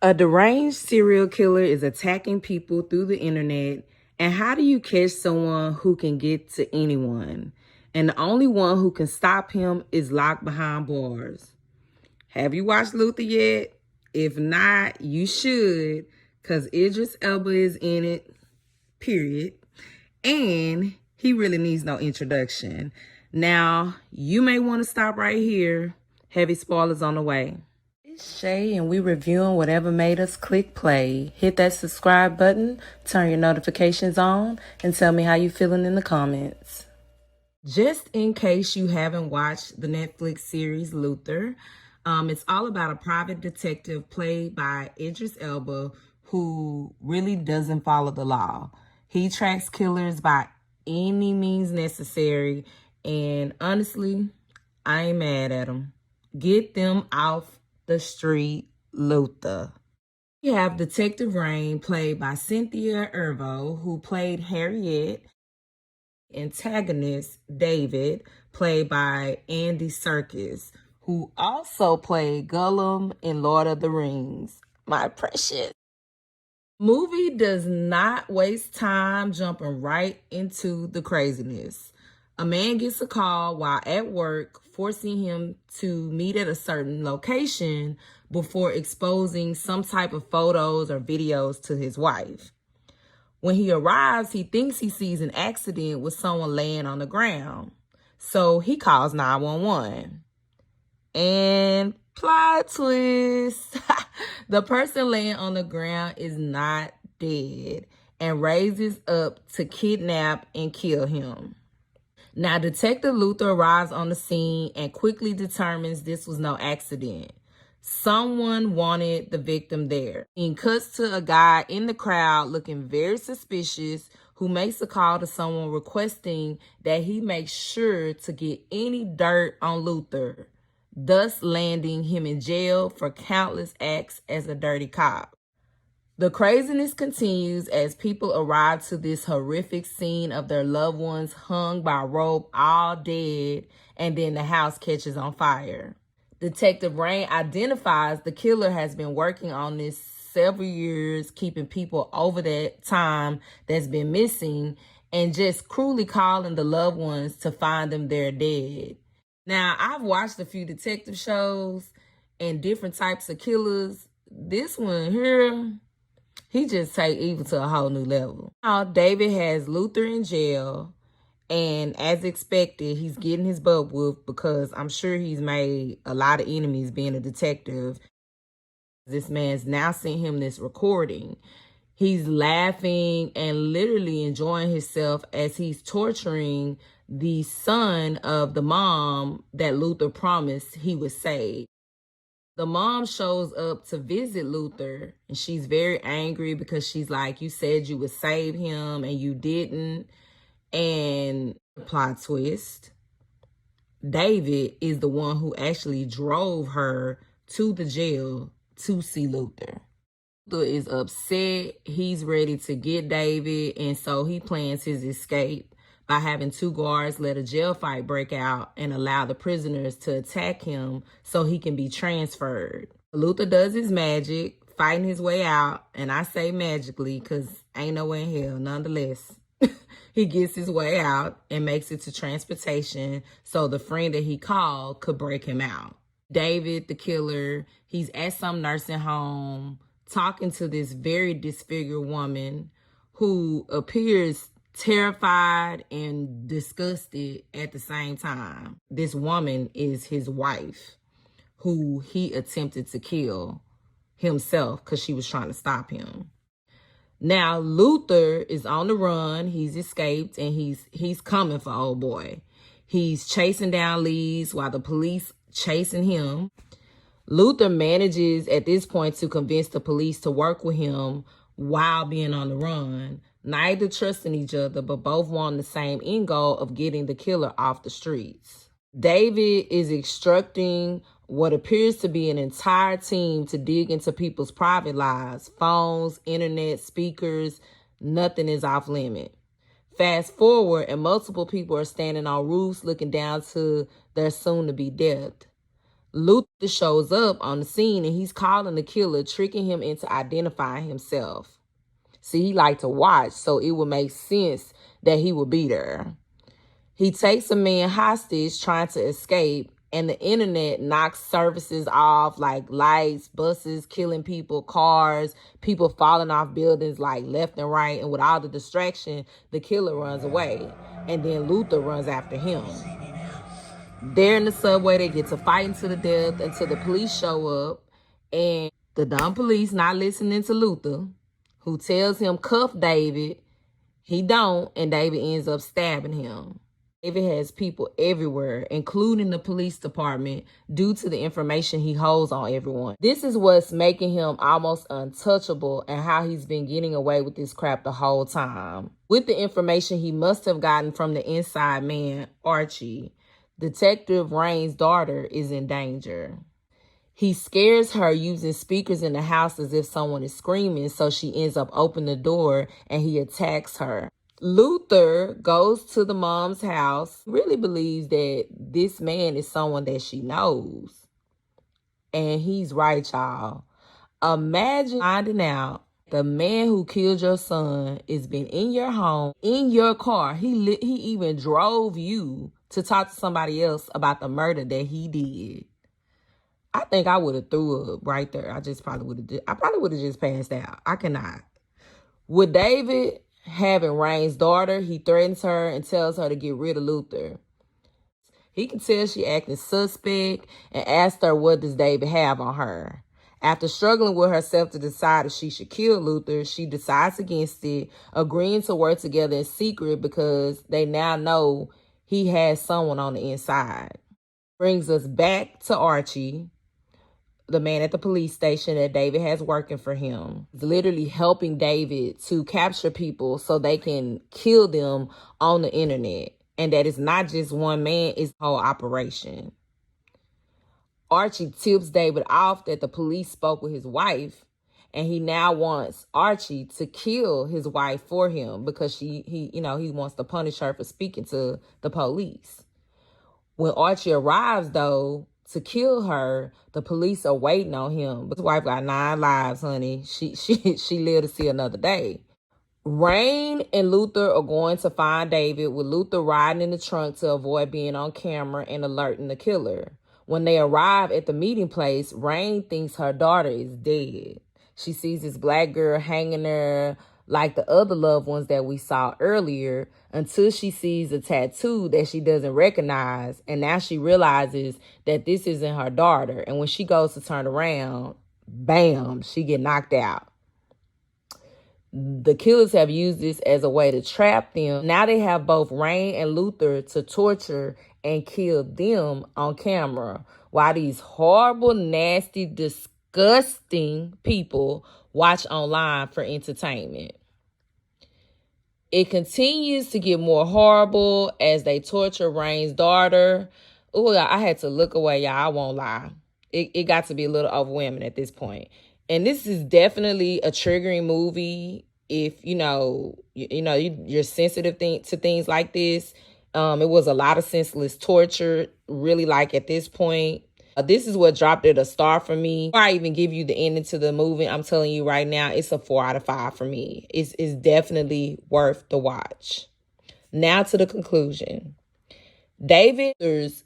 A deranged serial killer is attacking people through the internet. And how do you catch someone who can get to anyone? And the only one who can stop him is locked behind bars. Have you watched Luther yet? If not, you should, because Idris Elba is in it, period. And he really needs no introduction. Now, you may want to stop right here. Heavy spoilers on the way. It's Shay, and we reviewing whatever made us click play. Hit that subscribe button, turn your notifications on, and tell me how you feeling in the comments. Just in case you haven't watched the Netflix series Luther, it's all about a private detective played by Idris Elba who really doesn't follow the law. He tracks killers by any means necessary, and honestly, I ain't mad at him. Get them off the street, Luther. We have Detective Rain, played by Cynthia Erivo, who played Harriet. Antagonist David, played by Andy Serkis, who also played Gollum in Lord of the Rings. My precious. Movie does not waste time jumping right into the craziness. A man gets a call while at work, forcing him to meet at a certain location before exposing some type of photos or videos to his wife. When he arrives, he thinks he sees an accident with someone laying on the ground. So he calls 911. And plot twist. The person laying on the ground is not dead and raises up to kidnap and kill him. Now, Detective Luther arrives on the scene and quickly determines this was no accident. Someone wanted the victim there. He cuts to a guy in the crowd looking very suspicious who makes a call to someone requesting that he make sure to get any dirt on Luther, thus landing him in jail for countless acts as a dirty cop. The craziness continues as people arrive to this horrific scene of their loved ones hung by rope, all dead, and then the house catches on fire. Detective Rain identifies the killer has been working on this several years, keeping people over that time that's been missing, and just cruelly calling the loved ones to find them there dead. Now, I've watched a few detective shows and different types of killers. This one here, he just take evil to a whole new level. Now, David has Luther in jail, and as expected, he's getting his butt whooped because I'm sure he's made a lot of enemies being a detective. This man's now sent him this recording. He's laughing and literally enjoying himself as he's torturing the son of the mom that Luther promised he would save. The mom shows up to visit Luther, and she's very angry because she's like, you said you would save him and you didn't. And plot twist, David is the one who actually drove her to the jail to see Luther. Luther is upset. He's ready to get David, and so he plans his escape by having two guards let a jail fight break out and allow the prisoners to attack him so he can be transferred. Luther does his magic, fighting his way out, and I say magically because ain't no way in hell nonetheless. He gets his way out and makes it to transportation so the friend that he called could break him out. David, the killer, he's at some nursing home talking to this very disfigured woman who appears terrified and disgusted at the same time. This woman is his wife, who he attempted to kill himself because she was trying to stop him. Now, Luther is on the run. He's escaped, and he's coming for old boy. He's chasing down leads while the police chasing him. Luther manages at this point to convince the police to work with him while being on the run. Neither trusting each other, but both want the same end goal of getting the killer off the streets. David is instructing what appears to be an entire team to dig into people's private lives, phones, internet, speakers. Nothing is off limit. Fast forward, and multiple people are standing on roofs looking down to their soon-to-be death. Luther shows up on the scene and he's calling the killer, tricking him into identifying himself. See, he liked to watch, so it would make sense that he would be there. He takes a man hostage trying to escape, and the internet knocks services off, like lights, buses, killing people, cars, people falling off buildings like left and right. And with all the distraction, the killer runs away. And then Luther runs after him. They're in the subway. They get to fighting to the death until the police show up. And the dumb police, not listening to Luther, who tells him cuff David, he don't, and David ends up stabbing him. David has people everywhere, including the police department, due to the information he holds on everyone. This is what's making him almost untouchable and how he's been getting away with this crap the whole time. With the information he must have gotten from the inside man, Archie, Detective Rain's daughter is in danger. He scares her using speakers in the house as if someone is screaming, so she ends up opening the door and he attacks her. Luther goes to the mom's house, really believes that this man is someone that she knows. And he's right, y'all. Imagine finding out the man who killed your son has been in your home, in your car. He even drove you to talk to somebody else about the murder that he did. I think I would have threw up right there. I probably would have just passed out. I cannot. With David having Rain's daughter, he threatens her and tells her to get rid of Luther. He can tell she acting suspect and asks her what does David have on her. After struggling with herself to decide if she should kill Luther, she decides against it, agreeing to work together in secret because they now know he has someone on the inside. Brings us back to Archie, the man at the police station that David has working for him. He's literally helping David to capture people so they can kill them on the internet. And that it's not just one man, it's a whole operation. Archie tips David off that the police spoke with his wife, and he now wants Archie to kill his wife for him because he wants to punish her for speaking to the police. When Archie arrives, though, to kill her, the police are waiting on him. His wife got 9 lives, honey. She lived to see another day. Rain and Luther are going to find David, with Luther riding in the trunk to avoid being on camera and alerting the killer. When they arrive at the meeting place, Rain thinks her daughter is dead. She sees this black girl hanging there like the other loved ones that we saw earlier, until she sees a tattoo that she doesn't recognize. And now she realizes that this isn't her daughter. And when she goes to turn around, bam, she get knocked out. The killers have used this as a way to trap them. Now they have both Rain and Luther to torture and kill them on camera, while these horrible, nasty, disgusting people watch online for entertainment. It continues to get more horrible as they torture Rain's daughter. Oh, I had to look away, y'all. I won't lie. It got to be a little overwhelming at this point. And this is definitely a triggering movie if you're sensitive to things like this. It was a lot of senseless torture, really, like at this point. This is what dropped it a star for me. Before I even give you the ending to the movie, I'm telling you right now, it's a 4 out of 5 for me. It's definitely worth the watch. Now to the conclusion. David's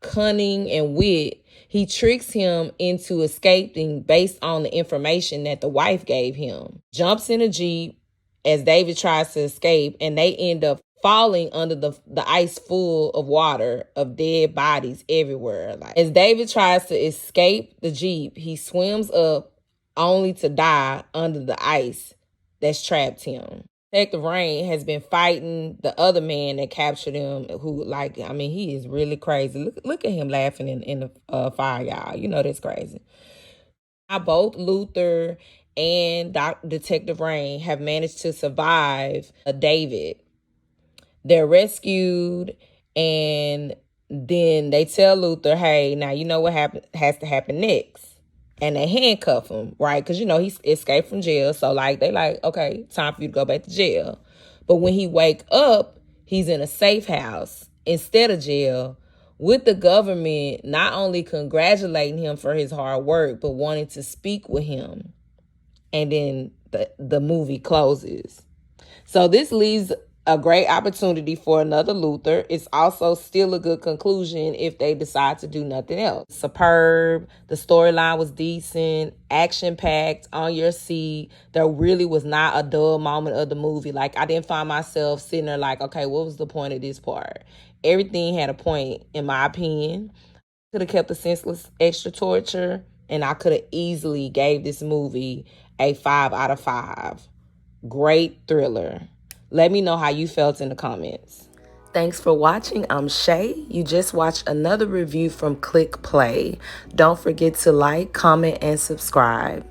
cunning and wit, he tricks him into escaping based on the information that the wife gave him. Jumps in a Jeep as David tries to escape, and they end up falling under the ice full of water, of dead bodies everywhere. As David tries to escape the Jeep, he swims up only to die under the ice that's trapped him. Detective Rain has been fighting the other man that captured him, who, he is really crazy. Look at him laughing in the fire, y'all. You know that's crazy. Now both Luther and Detective Rain have managed to survive David. They're rescued, and then they tell Luther, hey, now you know what has to happen next. And they handcuff him, right? Because, he escaped from jail. So, okay, time for you to go back to jail. But when he wake up, he's in a safe house instead of jail, with the government not only congratulating him for his hard work, but wanting to speak with him. And then the movie closes. So this leaves a great opportunity for another Luther. It's also still a good conclusion if they decide to do nothing else. Superb. The storyline was decent, action-packed, on your seat. There really was not a dull moment of the movie. Like, I didn't find myself sitting there like, okay, what was the point of this part? Everything had a point, in my opinion. Could have kept the senseless extra torture, and I could have easily gave this movie a 5 out of 5. Great thriller. Let me know how you felt in the comments. Thanks for watching. I'm Shay. You just watched another review from Click Play. Don't forget to like, comment, and subscribe.